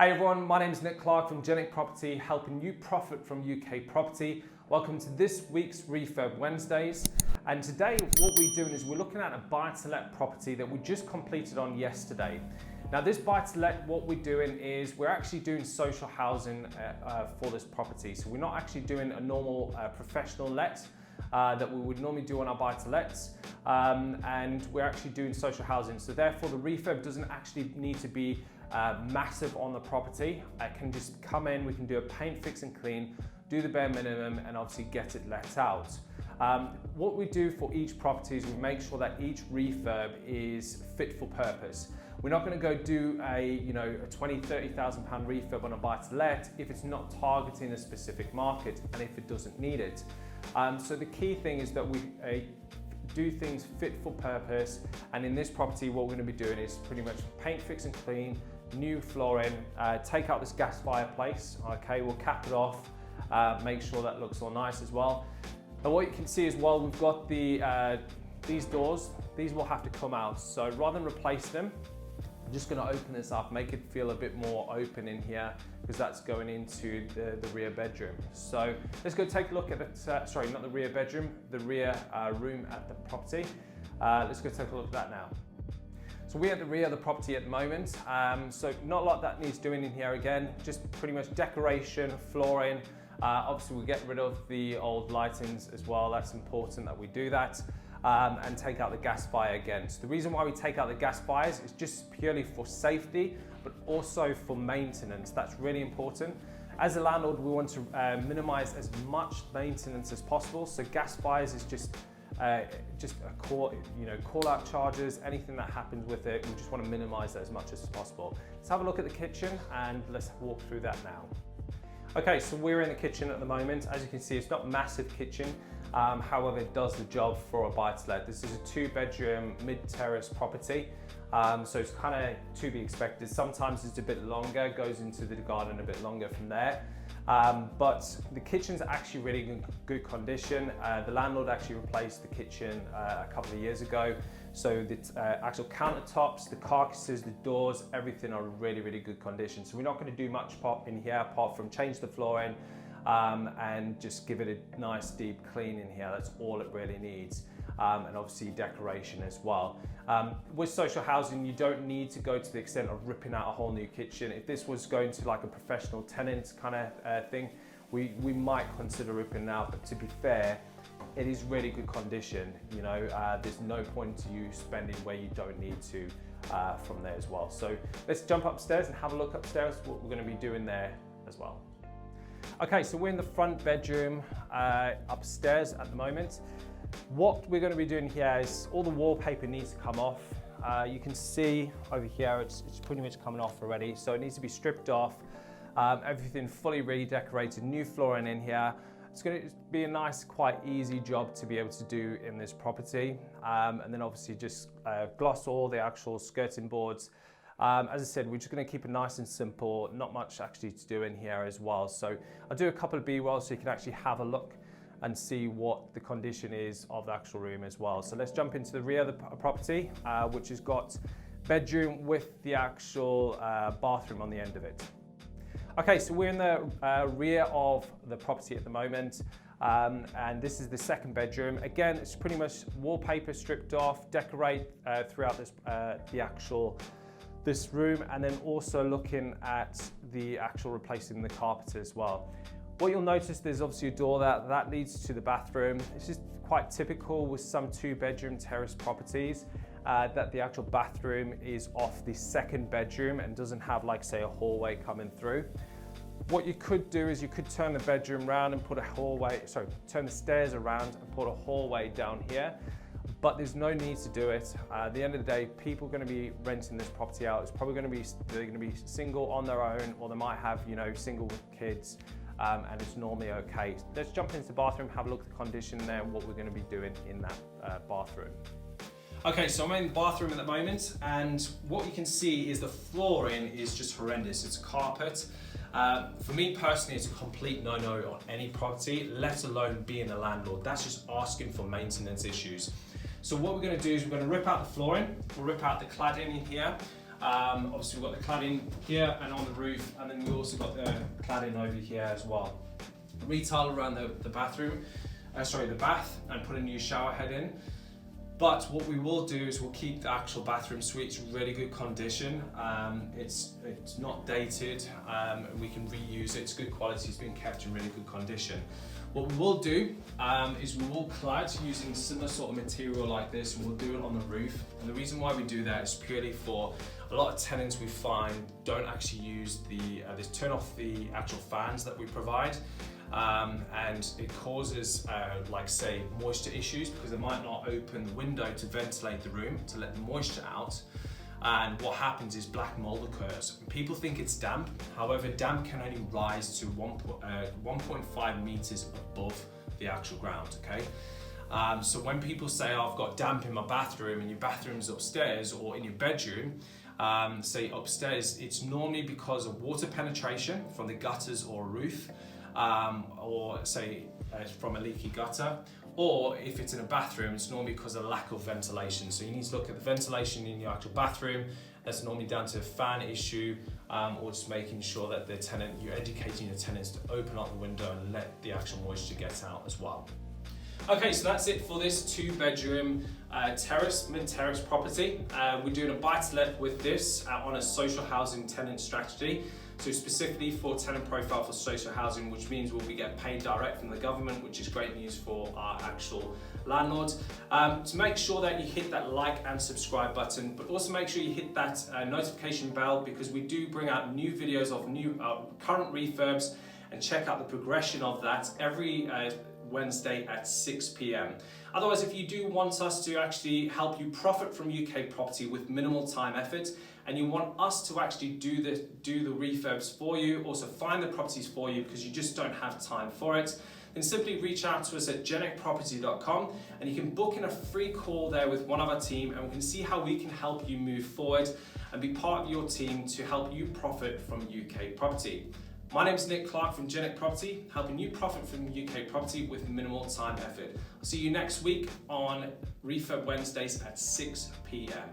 Hey everyone, my name is Nic Clark from Jenic Property, helping you profit from UK property. Welcome to this week's Refurb Wednesdays. And today what we're doing is we're looking at a buy-to-let property that we just completed on yesterday. Now this buy-to-let, what we're doing is we're actually doing social housing for this property. So we're not actually doing a normal professional let that we would normally do on our buy-to-lets. And we're actually doing social housing. So therefore the refurb doesn't actually need to be massive on the property. I can just come in, we can do a paint, fix and clean, do the bare minimum and obviously get it let out. What we do for each property is we make sure that each refurb is fit for purpose. We're not going to go do a £20,000–30,000 refurb on a buy-to-let if it's not targeting a specific market and if it doesn't need it. So the key thing is that we do things fit for purpose, and in this property what we're going to be doing is pretty much paint, fix and clean, new flooring, take out this gas fireplace, okay, we'll cap it off, make sure that looks all nice as well. And what you can see as well, we've got these doors, these will have to come out, so rather than replace them, I'm just going to open this up, make it feel a bit more open in here, because that's going into the rear bedroom. So let's go take a look at it, sorry, not the rear bedroom, the rear room at the property. Let's go take a look at that now. So we're at the rear of the property at the moment, so not a lot that needs doing in here again, just pretty much decoration, flooring. Obviously we'll get rid of the old lightings as well, that's important that we do that. And take out the gas fire again. So the reason why we take out the gas fires is just purely for safety, but also for maintenance. That's really important. As a landlord, we want to minimize as much maintenance as possible. So gas fires is just a call out charges, anything that happens with it, we just want to minimize that as much as possible. Let's have a look at the kitchen and let's walk through that now. Okay, so we're in the kitchen at the moment. As you can see, it's not a massive kitchen. However, it does the job for a buy-to-let. This is a 2-bedroom mid-terrace property, so it's kind of to be expected. Sometimes it's a bit longer, goes into the garden a bit longer from there. But the kitchen's actually really good condition. The landlord actually replaced the kitchen a couple of years ago. So the actual countertops, the carcasses, the doors, everything are really, really good condition. So we're not going to do much in here apart from change the flooring and just give it a nice deep clean in here. That's all it really needs. And obviously decoration as well. With social housing, you don't need to go to the extent of ripping out a whole new kitchen. If this was going to like a professional tenant kind of thing, we might consider ripping it out, but to be fair, it is really good condition. You know, there's no point to you spending where you don't need to from there as well. So let's jump upstairs and have a look upstairs what we're going to be doing there as well. Okay, so we're in the front bedroom upstairs at the moment. What we're going to be doing here is all the wallpaper needs to come off. You can see over here it's pretty much coming off already, so it needs to be stripped off. Everything fully redecorated, new flooring in here. It's going to be a nice, quite easy job to be able to do in this property. And then obviously just gloss all the actual skirting boards. As I said, we're just going to keep it nice and simple, not much actually to do in here as well. So I'll do a couple of B-rolls so you can actually have a look and see what the condition is of the actual room as well. So let's jump into the rear of the property, which has got bedroom with the actual bathroom on the end of it. Okay, so we're in the rear of the property at the moment, and this is the second bedroom. Again, it's pretty much wallpaper stripped off, decorate throughout this room, and then also looking at the actual replacing the carpet as well. What you'll notice, there's obviously a door that leads to the bathroom. It's just quite typical with some 2-bedroom terrace properties that the actual bathroom is off the second bedroom and doesn't have, like, say, a hallway coming through. What you could do is you could turn the bedroom around and put a hallway, turn the stairs around and put a hallway down here, but there's no need to do it. At the end of the day, people are going to be renting this property out. It's probably they're going to be single on their own, or they might have, single kids. And it's normally okay. Let's jump into the bathroom, have a look at the condition there and what we're going to be doing in that bathroom. Okay, so I'm in the bathroom at the moment, and what you can see is the flooring is just horrendous. It's carpet. For me personally, it's a complete no-no on any property, let alone being a landlord. That's just asking for maintenance issues. So what we're going to do is we're going to rip out the flooring, we'll rip out the cladding in here, Obviously we've got the cladding here and on the roof, and then we also got the cladding over here as well. Retile around the bath, and put a new shower head in. But what we will do is we'll keep the actual bathroom suites in really good condition. It's not dated, we can reuse it. It's good quality, it's been kept in really good condition. What we will do is we will clad using similar sort of material like this, and we'll do it on the roof. And the reason why we do that is purely for a lot of tenants we find don't actually use they turn off the actual fans that we provide. And it causes, like say, moisture issues, because they might not open the window to ventilate the room, to let the moisture out. And what happens is black mold occurs. People think it's damp, however, damp can only rise to 1.5 meters above the actual ground, okay? So when people say, oh, I've got damp in my bathroom, and your bathroom's upstairs, or in your bedroom, say upstairs, it's normally because of water penetration from the gutters or roof, or say from a leaky gutter, or if it's in a bathroom, it's normally because of lack of ventilation. So you need to look at the ventilation in your actual bathroom. That's normally down to a fan issue, or just making sure that you're educating your tenants to open up the window and let the actual moisture get out as well. Okay, so that's it for this 2-bedroom mid-terrace property. We're doing a buy-to-let with this on a social housing tenant strategy. So specifically for tenant profile for social housing, which means we'll be getting paid direct from the government, which is great news for our actual landlords. To make sure that you hit that like and subscribe button, but also make sure you hit that notification bell, because we do bring out new videos of current refurbs, and check out the progression of that every Wednesday at 6 p.m. Otherwise, if you do want us to actually help you profit from UK property with minimal time effort, and you want us to actually do the refurbs for you, also find the properties for you because you just don't have time for it, then simply reach out to us at jenicproperty.com, and you can book in a free call there with one of our team, and we can see how we can help you move forward and be part of your team to help you profit from UK property. My name is Nic Clark from Jenic Property, helping you profit from UK property with minimal time effort. I'll see you next week on Refurb Wednesdays at 6 p.m.